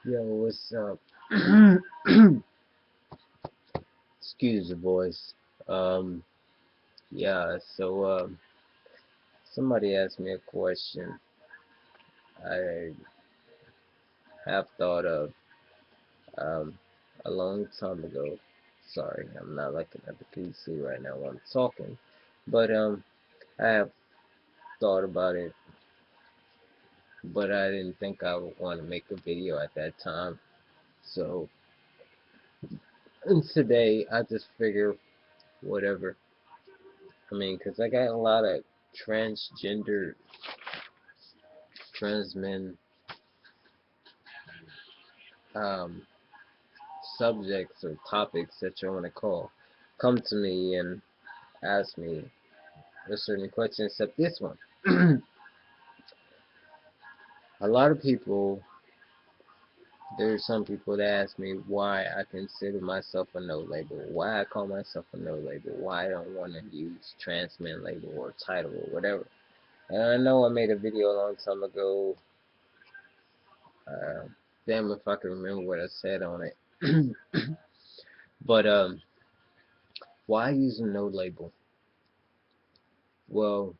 Yo, what's up? Excuse the voice. Um, yeah, somebody asked me a question I have thought of um, a long time ago. Sorry, I'm not looking at the PC right now while I'm talking, but I have thought about it, but I didn't think I would want to make a video at that time. So, and today I just figure whatever. I mean, 'cause I got a lot of transgender trans men um, subjects or topics that you want to call come to me and ask me a certain question, except this one. A lot of people, there's some people that ask me why I consider myself a no label, why I call myself a no label, why I don't want to use trans man label or title or whatever. And I know I made a video a long time ago. Uh, Damn if I can remember what I said on it. But why use a no label? Well,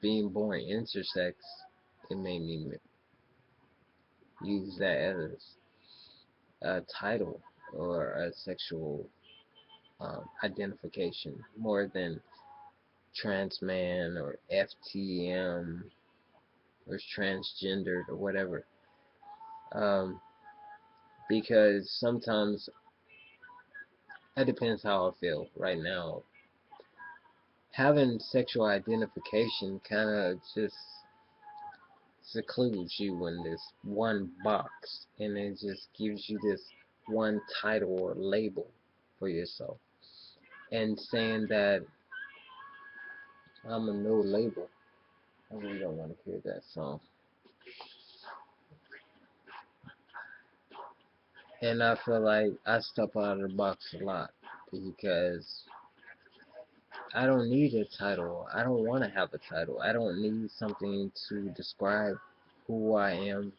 being born intersex, it made me use that as a title or a sexual identification more than trans man or FTM or transgendered or whatever. Um, because sometimes it depends how I feel right now. Having sexual identification kind of just secludes you in this one box, and it just gives you this one title or label for yourself. And saying that I'm a no label, I really don't want to hear that song. And I feel like I step out of the box a lot because I don't need a title. I don't want to have a title. I don't need something to describe who I am,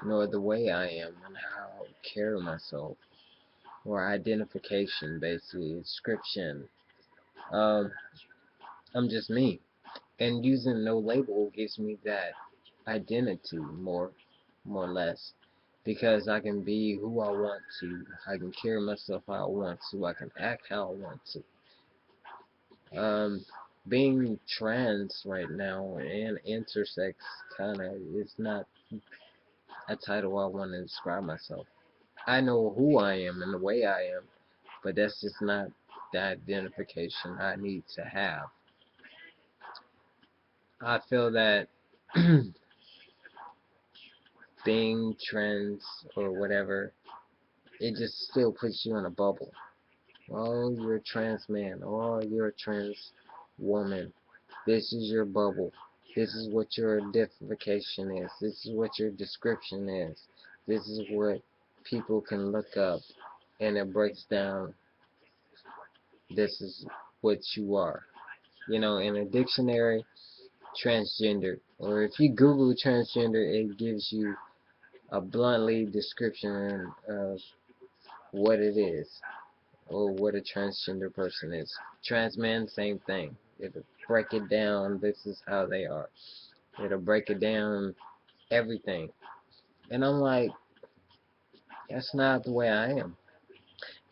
nor the way I am, and how I carry myself, or identification, basically, description. Um, I'm just me, and using no label gives me that identity more or less, because I can be who I want to. I can carry myself how I want to. I can act how I want to. Being trans right now and intersex kind of is not a title I want to describe myself. I know who I am and the way I am, but that's just not the identification I need to have. I feel that being trans or whatever, it just still puts you in a bubble. Oh, you're a trans man. Oh, you're a trans woman. This is your bubble. This is what your identification is. This is what your description is. This is what people can look up, and it breaks down. This is what you are. You know, in a dictionary, transgender, or if you Google transgender, it gives you a bluntly description of what it is or what a transgender person is. Trans man, same thing. It'll break it down. This is how they are. It'll break it down, everything. And I'm like, that's not the way I am.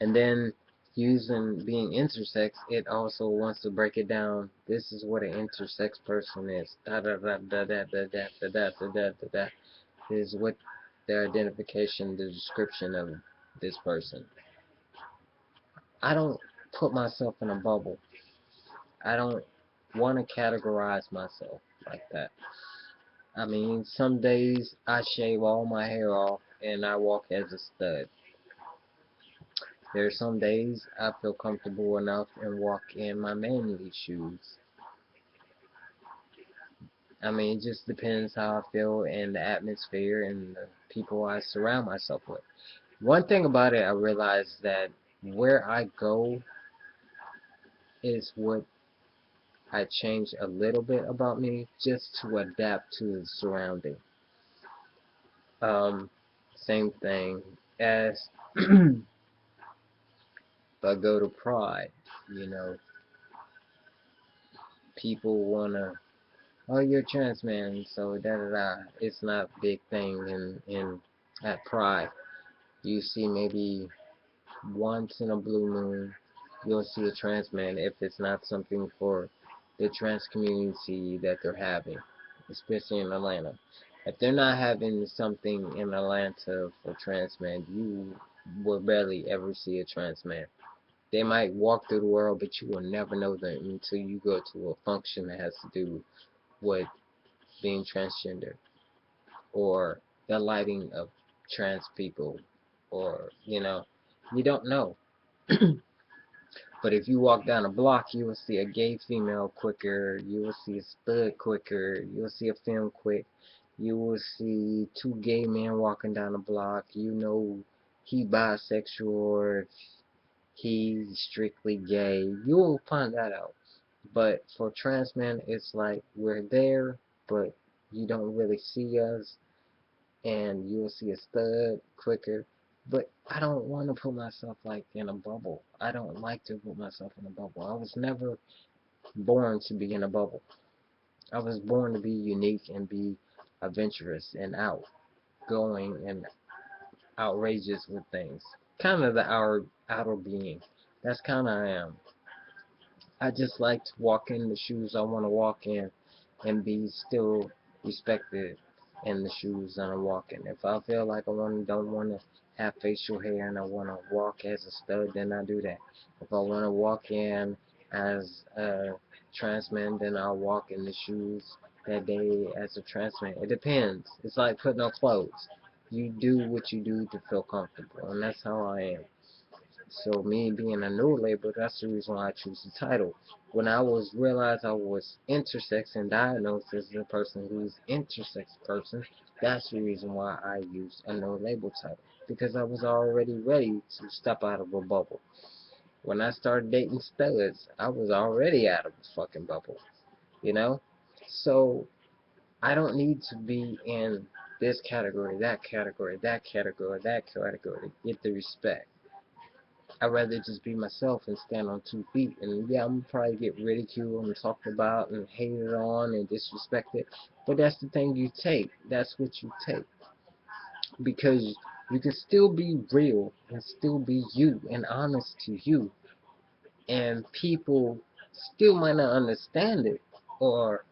And then using being intersex, it also wants to break it down. This is what an intersex person is. Da da da da da da da da da da da da da. Is what their identification, the description of this person. I don't put myself in a bubble. I don't want to categorize myself like that. I mean, some days I shave all my hair off and I walk as a stud. There are some days I feel comfortable enough and walk in my manly shoes. I mean, it just depends how I feel and the atmosphere and the people I surround myself with. One thing about it, I realized that where I go is what I change a little bit about me just to adapt to the surrounding. Um, Same thing as if I go to Pride, you know, people wanna, oh, you're a trans man, so da da da. It's not a big thing in at Pride. You see maybe once in a blue moon, you'll see a trans man if it's not something for the trans community that they're having, especially in Atlanta. If they're not having something in Atlanta for trans men, you will barely ever see a trans man. They might walk through the world, but you will never know them until you go to a function that has to do with being transgender or the lighting of trans people, or you don't know. But if you walk down a block, you will see a gay female quicker, you will see a stud quicker, you will see a femme quick, you will see two gay men walking down the block, you know he bisexual or if he's strictly gay. You will find that out. But for trans men, it's like we're there, but you don't really see us, and you'll see a stud quicker. But I don't want to put myself like in a bubble. I don't like to put myself in a bubble. I was never born to be in a bubble. I was born to be unique and be adventurous and outgoing and outrageous with things. Kind of the outer being. That's kind of I am. I just like to walk in the shoes I want to walk in and be still respected in the shoes that I'm walking. If I feel like don't want to have facial hair and I want to walk as a stud, then I do that. If I want to walk in as a trans man, then I'll walk in the shoes that day as a trans man. It depends. It's like putting on clothes. You do what you do to feel comfortable, and that's how I am. So me being a new label, that's the reason why I choose the title. When I was realized I was intersex and diagnosed as a person who's intersex person, that's the reason why I used a no label title. Because I was already ready to step out of a bubble. When I started dating studs, I was already out of a fucking bubble. You know? So I don't need to be in this category, that category, that category, that category to get the respect. I'd rather just be myself and stand on 2 feet. And yeah, I'm gonna probably get ridiculed and talked about and hated on and disrespected. But that's the thing you take. That's what you take. Because you can still be real and still be you and honest to you. And people still might not understand it or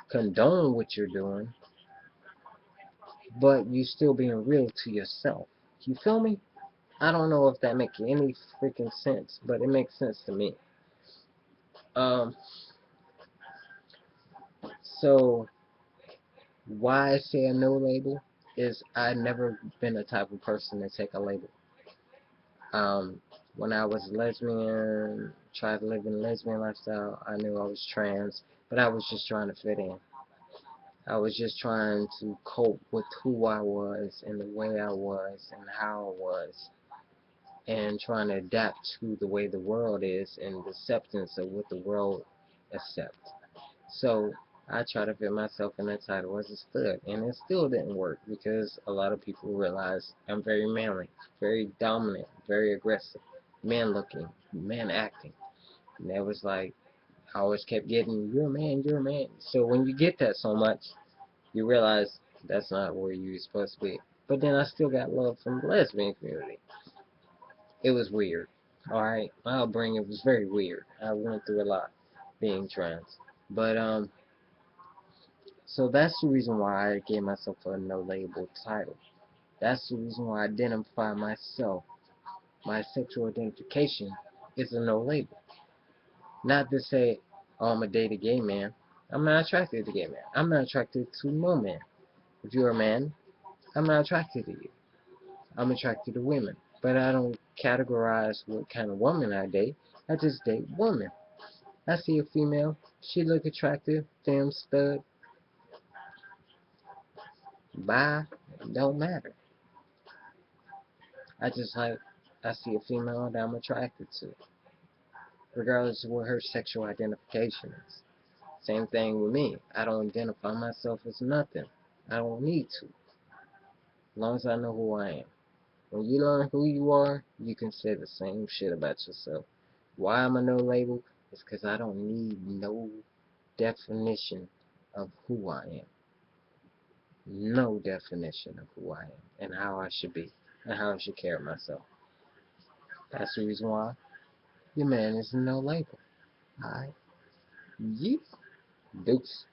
condone what you're doing, but you still being real to yourself. You feel me? I don't know if that makes any freaking sense, but it makes sense to me. Um, so why I say a no label is I've never been the type of person to take a label. Um, when I was lesbian, tried to live in a lesbian lifestyle, I knew I was trans, but I was just trying to fit in. I was just trying to cope with who I was and the way I was and how I was, and trying to adapt to the way the world is and the acceptance of what the world accepts. So I try to fit myself in that title as a stud, and it still didn't work because a lot of people realize I'm very manly, very dominant, very aggressive, man looking, man acting. And that was like, I always kept getting, you're a man, you're a man. So when you get that so much, you realize that's not where you're supposed to be. But then I still got love from the lesbian community. It was weird. Alright, my upbringing was very weird. I went through a lot being trans. But so that's the reason why I gave myself a no label title. That's the reason why I identify myself. My sexual identification is a no label. Not to say, oh, I'm a date a gay man. I'm not attracted to gay men. I'm not attracted to no man. If you're a man, I'm not attracted to you. I'm attracted to women. But I don't categorize what kind of woman I date. I just date women. I see a female, she look attractive, femme, stud, bi, don't matter. I just like, I see a female that I'm attracted to, regardless of what her sexual identification is. Same thing with me. I don't identify myself as nothing. I don't need to. As long as I know who I am. When you learn who you are, you can say the same shit about yourself. Why am I no label? It's because I don't need no definition of who I am. No definition of who I am and how I should be and how I should carry myself. That's the reason why your man is no label. Alright? You. Deuce.